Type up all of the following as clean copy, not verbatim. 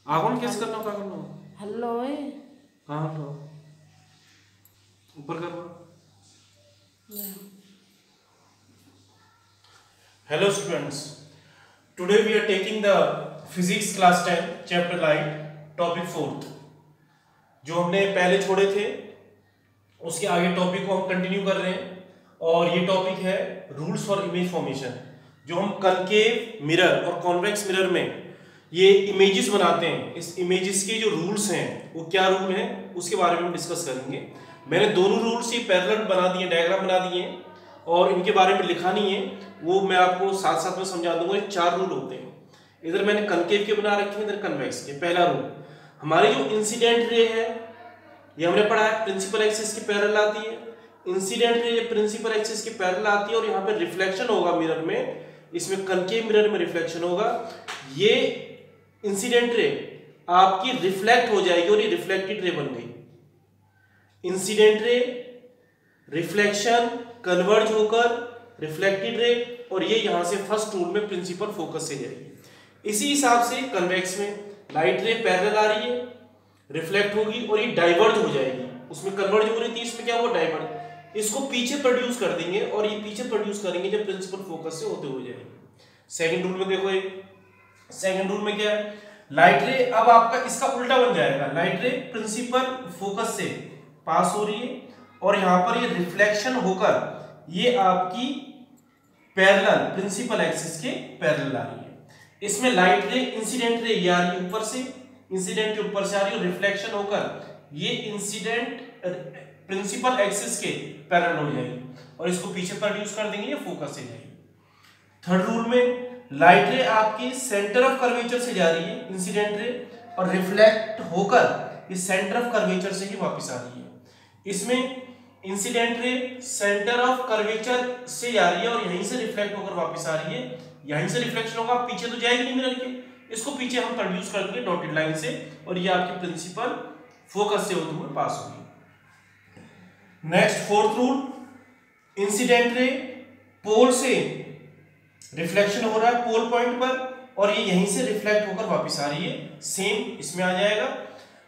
आगोन कैसे करना हो, क्या करना हो? हेलो हाँ हेलो, ऊपर करो। Hello students, today we are taking the physics class 10 chapter light topic 4th। जो हमने पहले छोड़े थे उसके आगे टॉपिक को हम कंटिन्यू कर रहे हैं और ये टॉपिक है रूल्स फॉर इमेज फॉर्मेशन। जो हम कनकेव मिरर और कॉन्वेक्स मिरर में ये इमेजेस बनाते हैं, इस इमेजेस के जो रूल्स हैं वो क्या रूल हैं उसके बारे में हम डिस्कस करेंगे। मैंने दोनों रूल्स ये पैरेलल बना दिए, डायग्राम बना दिए हैं और इनके बारे में लिखा नहीं है, वो मैं आपको साथ साथ में समझा दूंगा। ये 4 रूल होते हैं। इधर मैंने कनकेव के बना रखे हैं, इधर कन्वेक्स के। पहला रूल, हमारी जो इंसिडेंट रे है ये हमने पढ़ा है प्रिंसिपल एक्सिस की पैरेलल आती है। इंसिडेंट रे प्रिंसिपल एक्सिस की पैरेलल आती है और यहाँ पे रिफ्लेक्शन होगा मिरर में, इसमें कनकेव मिरर में रिफ्लेक्शन होगा। ये इंसिडेंट रे आपकी रिफ्लेक्ट हो जाएगी और ये रिफ्लेक्टेड रे बन गई। इंसिडेंट रे रिफ्लेक्शन कन्वर्ज होकर रिफ्लेक्टेड रे, और ये यहां से फर्स्ट रूल में प्रिंसिपल फोकस से जाएगी। इसी हिसाब से कन्वेक्स में लाइट रे पैरेलल आ रही है, रिफ्लेक्ट होगी और ये डाइवर्ज हो जाएगी। उसमें कन्वर्ज हो रही थी, इसमें क्या हुआ डाइवर्ज। इसको पीछे प्रोड्यूस कर देंगे और ये पीछे प्रोड्यूस करेंगे जब प्रिंसिपल फोकस से होते हो जाएगी। सेकंड रूल में देखो, ये सेकंड रूल में क्या है, लाइट रे अब आपका इसका उल्टा बन जाएगा। लाइट रे प्रिंसिपल फोकस से पास हो रही है और यहां पर ये रिफ्लेक्शन होकर ये आपकी पैरेलल प्रिंसिपल एक्सिस के पैरेलल आ रही है। इसमें लाइट रे इंसिडेंट रे ये आ रही है ऊपर से, इंसिडेंट के ऊपर से आ रही है, रिफ्लेक्शन होकर ये इंसिडेंट प्रिंसिपल एक्सिस के पैरेलल हो जाएगी और इसको पीछे प्रोड्यूस कर देंगे, ये फोकस से जाएगी। थर्ड रूल में लाइट रे आपकी सेंटर ऑफ कर्वेचर से जा रही है इंसिडेंट रे और रिफ्लेक्ट होकर इस सेंटर ऑफ कर्वेचर से ही वापस आ रही है। इसमें incident ray centre of curvature से जा रही है और यहीं से रिफ्लेक्ट होकर वापस आ रही है। यहीं से रिफ्लेक्शन होगा, पीछे तो जाएगी नहीं मिरर के, इसको पीछे हम प्रोड्यूस कर देंगे डॉटेड लाइन से और ये आपकी प्रिंसिपल फोकस से होते हुए पास होगी। Next fourth rule, incident ray पोल से रिफ्लेक्शन हो रहा है पोल पॉइंट पर और ये यहीं से रिफ्लेक्ट होकर वापस आ रही है, सेम इसमें आ जाएगा।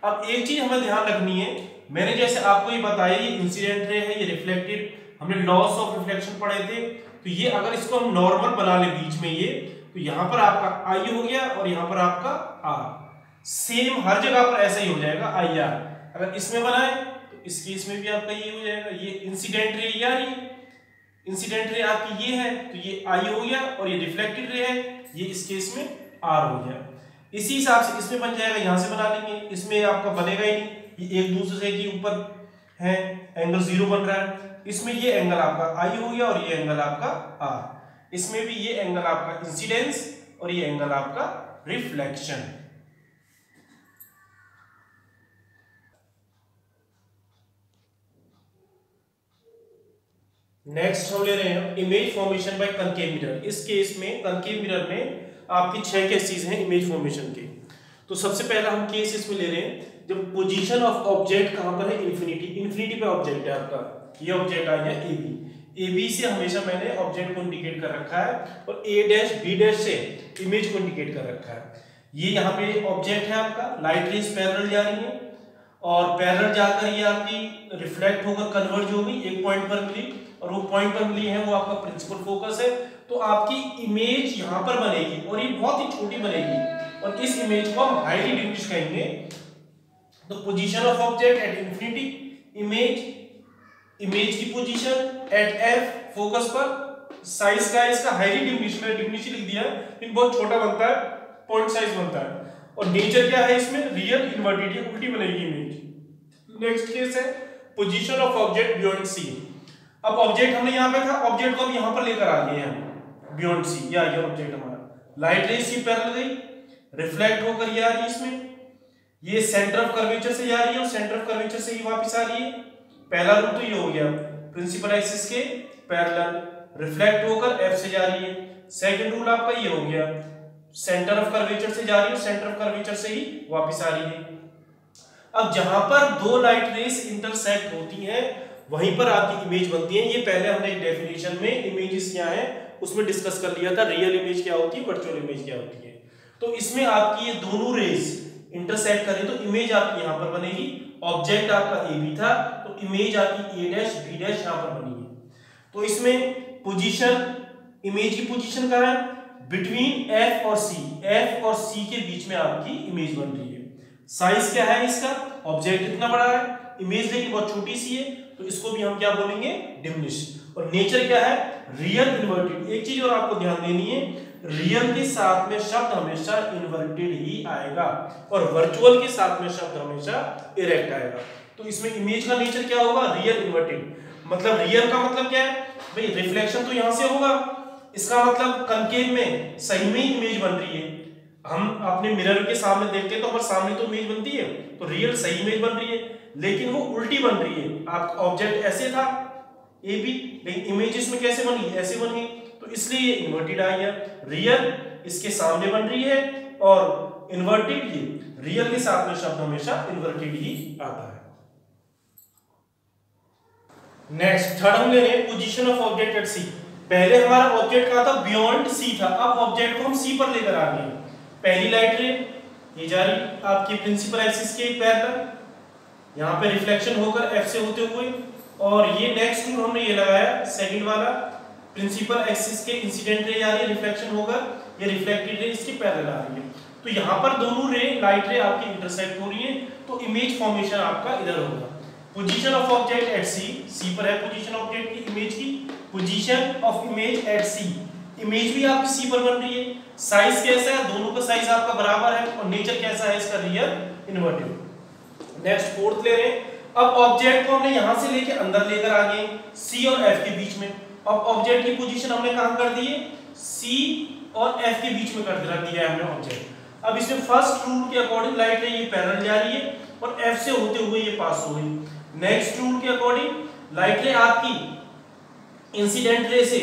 अब एक चीज हमें ध्यान रखनी है, मैंने जैसे आपको ये बताया ये इंसिडेंट रे है, ये रिफ्लेक्टेड, हमने लॉस ऑफ रिफ्लेक्शन पढ़े थे, तो ये अगर इसको हम नॉर्मल बना ले बीच में ये, तो यहां पर आपका आई हो गया और यहां पर आपका आर, सेम हर जगह पर ऐसा ही हो जाएगा आई आर। अगर इसमें बनाए तो इस केस में भी आपका ये हो जाएगा, ये इंसिडेंट रे ये आ रही है, इंसिडेंट रे आपकी ये है तो ये आई हो गया और ये रिफ्लेक्टेड रे है, ये इस केस में आर हो गया। इसी हिसाब से इसमें बन जाएगा, यहां से बना लेंगे, इसमें आपका बनेगा ही नहीं, ये एक दूसरे के ऊपर है, एंगल 0 बन रहा है। इसमें ये एंगल आपका आई हो गया और ये एंगल आपका आर, इसमें भी ये एंगल आपका इंसिडेंस और ये एंगल आपका रिफ्लेक्शन। नेक्स्ट हम ले रहे हैं image formation by concave mirror. इस केस में कनकेव मिरर में आपकी 6 केसेस हैं इमेज फॉर्मेशन के। तो सबसे पहला हम केस इसमें ले रहे हैं जब पोजीशन ऑफ ऑब्जेक्ट कहां पर है, इन्फिनिटी, इन्फिनिटी पे ऑब्जेक्ट है आपका, ये ऑब्जेक्ट आ गया ए बी, ए बी से हमेशा मैंने ऑब्जेक्ट को इंडिकेट कर रखा है और ए डैश बी डैश से इमेज को इंडिकेट कर रखा है। ये यहाँ पे ऑब्जेक्ट है आपका, लाइट रेज पैरेलल जा रही है और पैरेलल जाकर ये आपकी रिफ्लेक्ट होकर कन्वर्ज होगी, एक पॉइंट पर मिली और वो पॉइंट पर मिली है वो आपका प्रिंसिपल फोकस है। तो आपकी इमेज यहाँ पर बनेगी और ये बहुत ही छोटी बनेगी और इस इमेज को हम हाईली डिफ्यूज कहेंगे। तो position of object at infinity, image की पोजीशन एट एफ फोकस पर, साइज का इसका हाईली डिमिनिश, मैंने डिमिनिश लिख दिया है लेकिन बहुत छोटा बनता है, पॉइंट साइज बनता है। और नेचर क्या है इसमें, रियल इन्वर्टेड, ये उल्टी बनेगी इमेज। नेक्स्ट केस है position of object beyond C. अब ऑब्जेक्ट हमने यहां पे था, ऑब्जेक्ट को हम यहां पर लेकर आ गए हैं बियॉन्ड सी, या ये ऑब्जेक्ट हमारा लाइट रेज सी पैरेलल गई, रिफ्लेक्ट होकर ये आ रही है, इसमें ये सेंटर ऑफ कर्वेचर से जा रही है और सेंटर ऑफ कर्वेचर से ही वापस आ रही है। पहला रूल तो ये हो गया प्रिंसिपल एक्सिस के पैरेलल, रिफ्लेक्ट होकर एफ से जा रही है। सेकंड रूल आपका ये हो गया सेंटर ऑफ कर्वेचर से जा रही है और सेंटर ऑफ कर्वेचर से ही वापस आ रही है। अब जहां पर दो लाइट रेस इंटरसेक्ट होती हैं वहीं पर आपकी इमेज बनती है। ये पहले हमने एक डेफिनेशन में इमेजेस क्या है उसमें डिस्कस कर लिया था, रियल इमेज क्या होती है, वर्चुअल इमेज क्या होती है। तो इसमें आपकी ये दोनों रेस इंटरसेक्ट करें तो इमेज आपकी यहाँ पर बनेगी। ऑब्जेक्ट आपका ए बी था तो इमेज आपकी ए डैश बी डैश यहाँ पर बनी है। तो इसमें पोजीशन, इमेज की पोजीशन कहाँ है? बिटवीन एफ और सी, एफ और सी के बीच में आपकी इमेज बन रही है। साइज क्या है इसका? ऑब्जेक्ट इतना बड़ा है, इमेज लेकिन बहुत छोटी सी है, तो इसको भी हम क्या बोलेंगे? डिमिनिश। और नेचर क्या है? Real inverted. एक चीज और आपको ध्यान देनी है, रियल के साथ में शब्द हमेशा इन्वर्टेड ही आएगा और वर्चुअल के साथ में शब्द हमेशा इरेक्ट आएगा। तो इसमें इमेज का नेचर क्या होगा? Real inverted. मतलब रियल का मतलब क्या है भाई? रिफ्लेक्शन तो यहां से होगा, इसका मतलब कनकेव में सही में ही इमेज बन रही है। हम अपने मिरर के सामने देखते हैं तो हमारे सामने तो इमेज बनती है, तो रियल सही इमेज बन रही है, लेकिन वो उल्टी बन रही है। आप ऑब्जेक्ट ऐसे था ए बी, लेकिन इमेज इसमें कैसे बनी? ऐसे बन गई, तो इसलिए ये इन्वर्टेड आई है। रियल इसके सामने बन रही है और इन्वर्टेड ये रियल के साथ में शब्द हमेशा इन्वर्टेड ही आता है। नेक्स्ट थर्ड हम ले रहे हैं पोजीशन ऑफ ऑब्जेक्ट एट सी। पहले हमारा ऑब्जेक्ट कहां था? बियॉन्ड सी था। अब ऑब्जेक्ट को हम सी पर लेकर आ गए। पहली लाइट रे ये जा रही आपकी प्रिंसिपल एक्सिस के पैरेलल, यहाँ पे रिफ्लेक्शन होकर एफ से होते हुए, और ये नेक्स्ट टूल हमने ये लगाया सेकंड वाला, प्रिंसिपल एक्सिस के इंसिडेंट रे आ रही है रिफ्लेक्शन होकर, ये रिफ्लेक्टेड रे इसके पैरेलल आ रही है। तो यहाँ पर दोनों रे लाइट रे आपकी इंटरसेक्ट हो रही है, तो इमेज फॉर्मेशन आपका इधर होगा। Position of object at C, C पर है पोजीशन ऑब्जेक्ट की इमेज की, position of image at C, image भी आपकी सी पर बन रही है। साइज कैसा है? दोनों का साइज आपका बराबर है, और नेचर कैसा है इसका? Real inverted. नेक्स्ट फोर्थ ले रहे हैं। अब ऑब्जेक्ट को हमने यहां से लेके अंदर लेकर आ गए सी और एफ के बीच में। अब ऑब्जेक्ट की पोजीशन हमने कहां कर दी है? सी और एफ के बीच में कर दिया है हमने ऑब्जेक्ट। अब इसमें फर्स्ट रूल के अकॉर्डिंग लाइट है ये पैरेलल जा रही है और एफ से होते हुए ये पास हो गई। नेक्स्ट रूल के अकॉर्डिंग लाइट रे आपकी इंसिडेंट रे से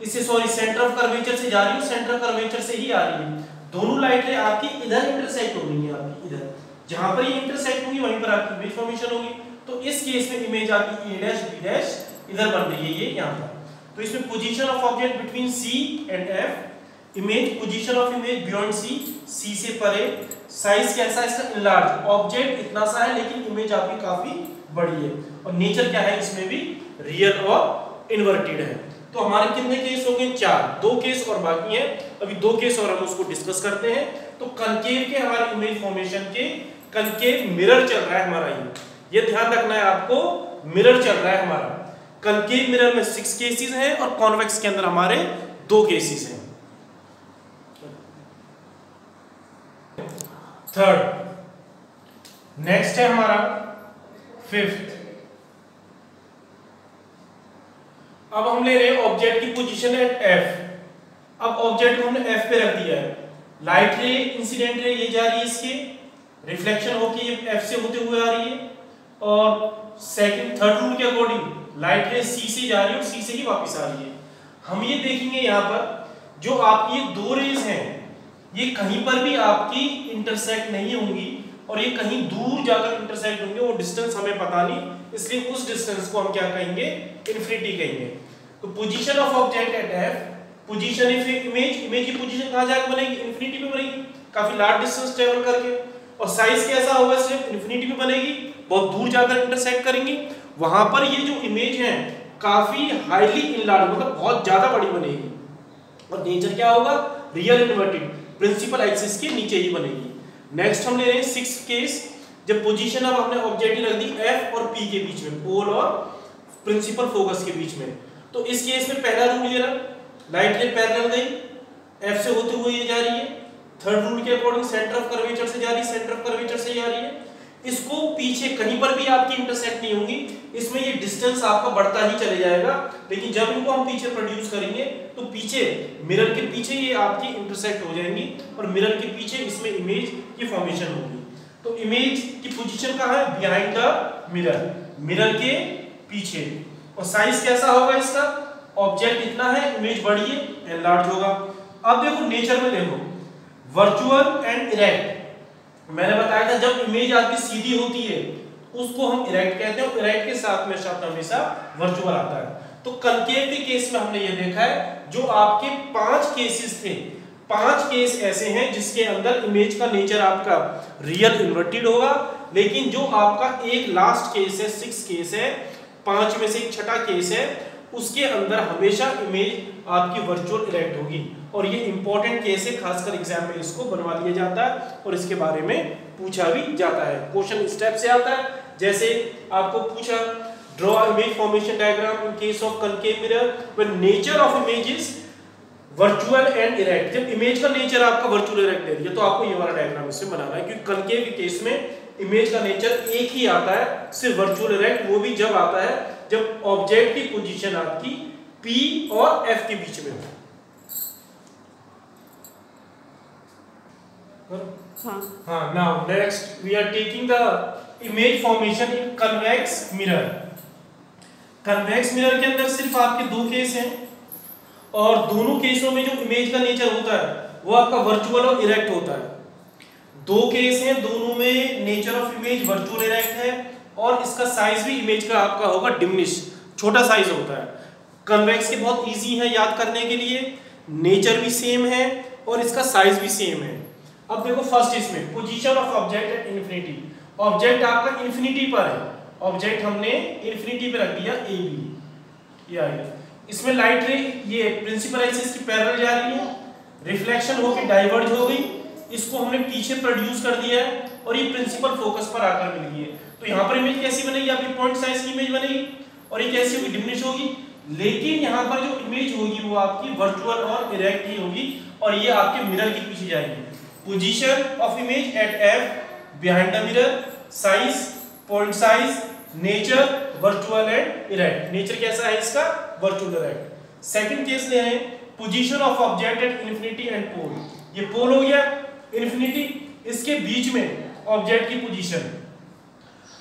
इससे सेंटर ऑफ कर्वेचर से जा रही है, सेंटर ऑफ कर्वेचर से ही आ रही है। दोनों लाइट रे आपकी इधर इंटरसेक्ट हो रही है, आपकी इधर जहां पर ये इंटरसेक्ट होगी वहीं पर आपकी इमेज फॉर्मेशन होगी। तो इस केस में इमेज आपकी ए डैश बी डैश इधर बन रही है, ये यहां पर। तो इसमें position of object between C and F, image position of image beyond C, C से परे, साइज कैसा है इसका? इनलार्ज। ऑब्जेक्ट इतना सा है लेकिन इमेज आपकी काफी बड़ी है, और नेचर क्या है इसमें भी? रियल और इन्वर्टेड है। तो हमारे कितने केस हो गए? 4, 2 केस और बाकी हैं। अभी 2 केस और हम उसको डिस्कस करते हैं। तो कनकेव के हमारे इमेज फॉर्मेशन के कनकेव मिरर चल रहा है हमारा, ये ध्यान रखना है आपको, मिरर चल रहा है हमारा। कनकेव मिरर में 6 केसेस हैं और कॉन्वेक्स के अंदर हमारे 2 केसेस हैं। थर्ड नेक्स्ट है हमारा फिफ्थ। अब हम ले रहे हैं ऑब्जेक्ट की पोजीशन है एफ। अब ऑब्जेक्ट को हमने एफ पे रख दिया है, लाइट रे इंसिडेंट रे ये जा रही है इसके, रिफ्लेक्शन होके ये एफ से होते हुए आ रही है, और थर्ड रूल के अकॉर्डिंग लाइट रे सी से जा रही है और सी से ही वापस आ रही है। हम ये देखेंगे यहाँ पर जो आपकी 2 रेज हैं ये कहीं पर भी आपकी इंटरसेक्ट नहीं होंगी, और ये कहीं दूर जाकर इंटरसेक्ट होंगे, वो डिस्टेंस हमें पता नहीं, इसलिए उस डिस्टेंस को हम क्या कहेंगे? इन्फिनिटी कहेंगे। तो position of object eight F, position of image, image की पोजीशन कहां जाकर बनेगी? इन्फिनिटी पे बनेगी, काफी लार्ज डिस्टेंस ट्रेवल करके। और साइज कैसा होगा? सिर्फ इन्फिनिटी पे बनेगी, बहुत दूर जाकर इंटरसेक्ट करेंगी। वहां पर ये जो इमेज है काफी हाईली इनलार्ज, मतलब बहुत ज्यादा बड़ी बनेगी, और नेचर क्या होगा? रियल इन्वर्टेड, प्रिंसिपल एक्सिस के नीचे ही बनेगी। नेक्स्ट हम ले रहे हैं 6th केस, जब पोजीशन अब हमने ऑब्जेक्ट रख दी एफ और पी के बीच में, पोल और प्रिंसिपल फोकस के बीच में। तो इस केस में पहला रूल ये रहा, लाइट रे पैरेलल गई, एफ से होते हुए ये जा रही है। थर्ड रूल के अकॉर्डिंग सेंटर ऑफ कर्वेचर से जा रही है, सेंटर ऑफ कर्वेचर से जा रही है। इसको पीछे कहीं पर भी आपकी इंटरसेक्ट नहीं होंगी, इसमें ये डिस्टेंस आपका बढ़ता ही चले जाएगा, लेकिन जब इनको हम पीछे प्रोड्यूस करेंगे तो पीछे मिरर के पीछे ये आपकी इंटरसेक्ट हो जाएंगी, और मिरर के पीछे इसमें इमेज की फॉर्मेशन होगी। तो इमेज की पोजीशन कहाँ है? बिहाइंड द मिरर, मिरर के पीछे। और साइज कैसा होगा इसका? ऑब्जेक्ट इतना है, इमेज बड़ी है, एनलार्ज होगा। अब देखो नेचर में देखो, वर्चुअल एंड इरेक्ट। मैंने बताया था जब इमेज आपकी सीधी होती है उसको हम इरेक्ट कहते हैं, इरेक्ट के साथ में शब्द हमेशा वर्चुअल आता है। तो कनकेव के केस में हमने ये देखा है, जो आपके 5 केसेस थे, 5 केस ऐसे हैं जिसके अंदर इमेज का नेचर आपका रियल इन्वर्टेड होगा, लेकिन जो आपका एक लास्ट केस है 6 केस है, 5 में से एक छठा केस है, उसके अंदर हमेशा इमेज आपकी वर्चुअल इरेक्ट होगी। और ये इंपॉर्टेंट केस है, खासकर एग्जाम में इसको बनवा लिया जाता है और इसके बारे में पूछा भी जाता है। क्वेश्चन स्टेप से आता है, जैसे आपको पूछा draw image formation diagram in case of concave mirror when nature of image is virtual and erect. जब इमेज का नेचर आपका वर्चुअल इरेक्ट ले लिया तो आपको ये वाला डायग्राम इससे बनाना है, क्योंकि कनकेव के केस में इमेज का नेचर एक ही आता है, सिर्फ वर्चुअल इरेक्ट, वो भी जब आता है जब ऑब्जेक्ट की पोजीशन आपकी P और F के बीच में हो। हाँ, now next we are taking the image formation in convex mirror. Convex mirror के अंदर सिर्फ आपके 2 केस हैं और दोनों केसों में जो इमेज का नेचर होता है वो आपका वर्चुअल और इरेक्ट होता है। 2 केस हैं, दोनों में nature of image virtual erect है और इसका साइज भी इमेज का आपका होगा डिमिनिश, छोटा साइज होता है। कन्वेक्स के बहुत इजी है याद करने के लिए, नेचर भी सेम है और इसका साइज भी सेम है। अब देखो फर्स्ट इसमें position of object at infinity. Object आपका इन्फिनिटी पर है, ऑब्जेक्ट हमने इन्फिनिटी पे रख दिया ए बी, ये आ गया। इसमें लाइट रे ये प्रिंसिपल एक्सिस की पैरेलल जा रही है, रिफ्लेक्शन होकर डाइवर्ज हो गई, इसको हमने पीछे प्रोड्यूस कर दिया है और ये प्रिंसिपल फोकस पर आकर मिल गई है। तो यहाँ पर इमेज कैसी बनेगी, आपकी पॉइंट साइज की इमेज बनेगी और ये कैसी होगी, डिमिनिश होगी। लेकिन यहाँ पर जो इमेज होगी वो आपकी वर्चुअल और इरेक्ट ही होगी और ये आपके मिरर के पीछे जाएगी। Position of image eight F behind the mirror, size, point size, nature virtual and erect. Nature कैसा है इसका, वर्चुअल इरेक्ट। सेकंड केस ले रहे हैं position of object at infinity and pole. ये पोल हो गया इन्फिनिटी, इसके बीच में ऑब्जेक्ट की पोजीशन।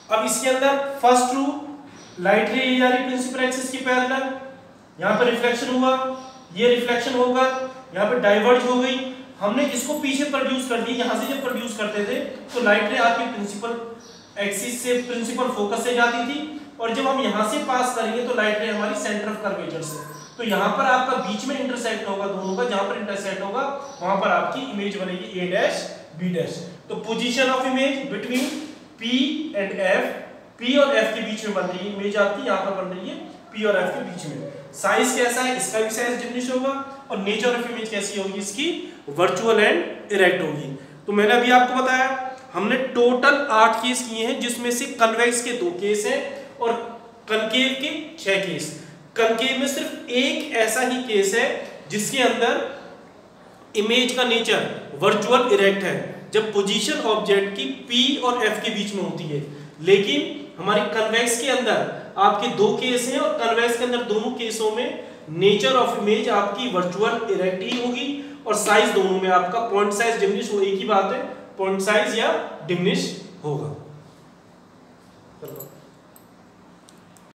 अब इसके अंदर फर्स्ट रूल, लाइट रे जा रही प्रिंसिपल एक्सिस की पैरेलल, यहाँ पर रिफ्लेक्शन हुआ, ये रिफ्लेक्शन होगा, यहाँ पर डाइवर्ज हो गई, हमने इसको पीछे प्रोड्यूस कर दी। यहाँ से जब प्रोड्यूस करते थे तो लाइट रे आपकी प्रिंसिपल एक्सिस से प्रिंसिपल फोकस से जाती थी और जब हम यहाँ से पास करेंगे तो लाइट रे हमारी सेंटर ऑफ कर्वेचर से, तो यहाँ पर आपका बीच में इंटरसेक्ट होगा दोनों का, जहाँ पर इंटरसेक्ट होगा वहां पर आपकी इमेज बनेगी ए डैश बी डैश। तो position of image between P and F, P और F के बीच में बन रही है इमेज आपकी, यहाँ पर बन रही है P और F के बीच में। साइज कैसा है, इसका भी साइज डिमिनिश होगा और नेचर ऑफ इमेज कैसी होगी, इसकी वर्चुअल एंड इरेक्ट होगी। तो मैंने अभी आपको बताया हमने टोटल 8 केस किए हैं, जिसमें से कन्वेक्स के 2 केस हैं और कनकेव के 6 केस। कनकेव में सिर्फ एक ऐसा ही केस है जिसके अंदर इमेज का नेचर वर्चुअल इरेक्ट है, जब पोजीशन ऑब्जेक्ट की P और F के बीच में होती है। लेकिन हमारे कन्वेक्स के अंदर आपके 2 केस हैं और कन्वेक्स के अंदर दोनों केसों में नेचर ऑफ इमेज आपकी वर्चुअल इरेक्ट ही होगी और साइज दोनों में आपका पॉइंट साइज डिमिनिश हो, एक ही बात है, पॉइंट साइज या डिमिनिश होगा।